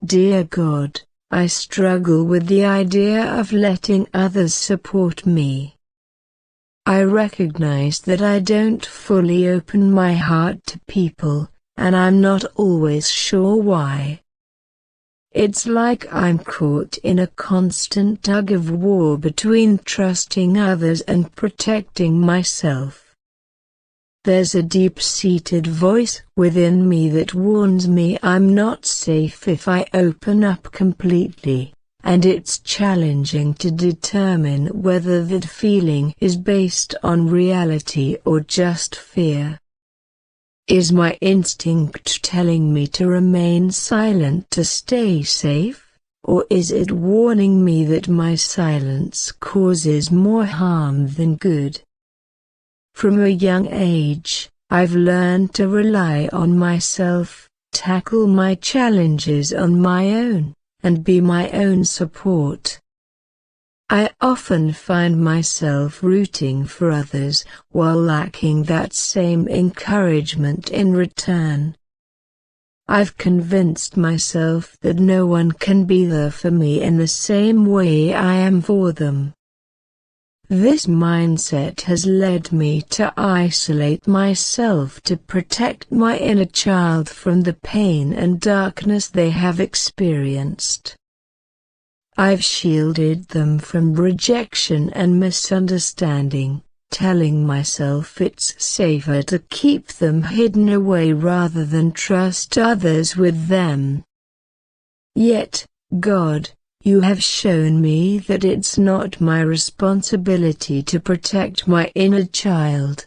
Dear God, I struggle with the idea of letting others support me. I recognize that I don't fully open my heart to people, and I'm not always sure why. It's like I'm caught in a constant tug-of-war between trusting others and protecting myself. There's a deep-seated voice within me that warns me I'm not safe if I open up completely, and it's challenging to determine whether that feeling is based on reality or just fear. Is my instinct telling me to remain silent to stay safe, or is it warning me that my silence causes more harm than good? From a young age, I've learned to rely on myself, tackle my challenges on my own, and be my own support. I often find myself rooting for others while lacking that same encouragement in return. I've convinced myself that no one can be there for me in the same way I am for them. This mindset has led me to isolate myself to protect my inner child from the pain and darkness they have experienced. I've shielded them from rejection and misunderstanding, telling myself it's safer to keep them hidden away rather than trust others with them. Yet, God, you have shown me that it's not my responsibility to protect my inner child.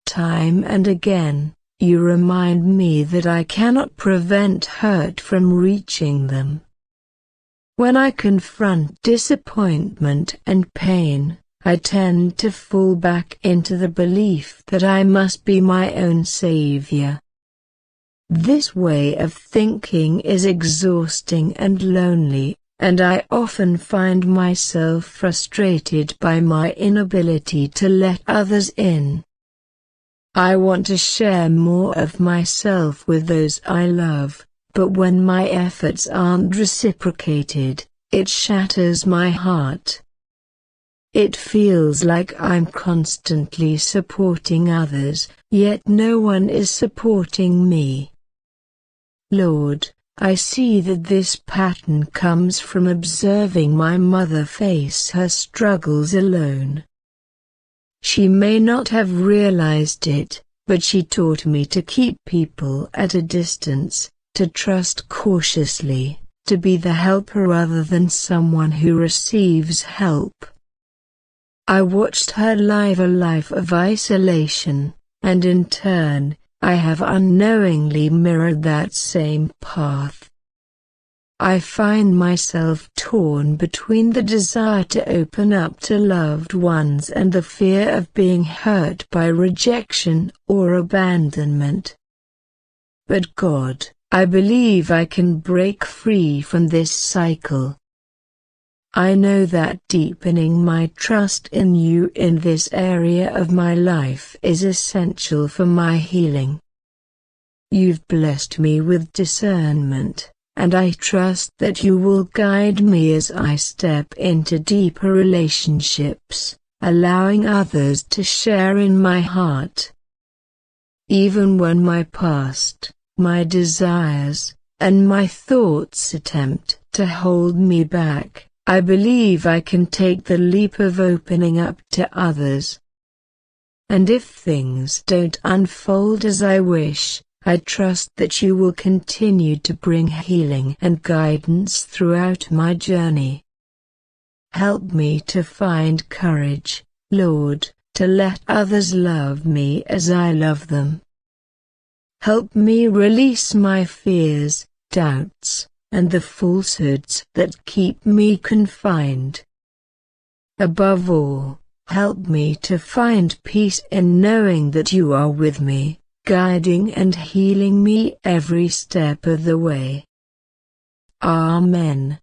Time and again, you remind me that I cannot prevent hurt from reaching them. When I confront disappointment and pain, I tend to fall back into the belief that I must be my own savior. This way of thinking is exhausting and lonely, and I often find myself frustrated by my inability to let others in. I want to share more of myself with those I love, but when my efforts aren't reciprocated, it shatters my heart. It feels like I'm constantly supporting others, yet no one is supporting me. Lord, I see that this pattern comes from observing my mother face her struggles alone. She may not have realized it, but she taught me to keep people at a distance, to trust cautiously, to be the helper rather than someone who receives help. I watched her live a life of isolation, and in turn, I have unknowingly mirrored that same path. I find myself torn between the desire to open up to loved ones and the fear of being hurt by rejection or abandonment. But God, I believe I can break free from this cycle. I know that deepening my trust in you in this area of my life is essential for my healing. You've blessed me with discernment, and I trust that you will guide me as I step into deeper relationships, allowing others to share in my heart. Even when my past, my desires, and my thoughts attempt to hold me back, I believe I can take the leap of opening up to others. And if things don't unfold as I wish, I trust that you will continue to bring healing and guidance throughout my journey. Help me to find courage, Lord, to let others love me as I love them. Help me release my fears, doubts, and the falsehoods that keep me confined. Above all, help me to find peace in knowing that you are with me, guiding and healing me every step of the way. Amen.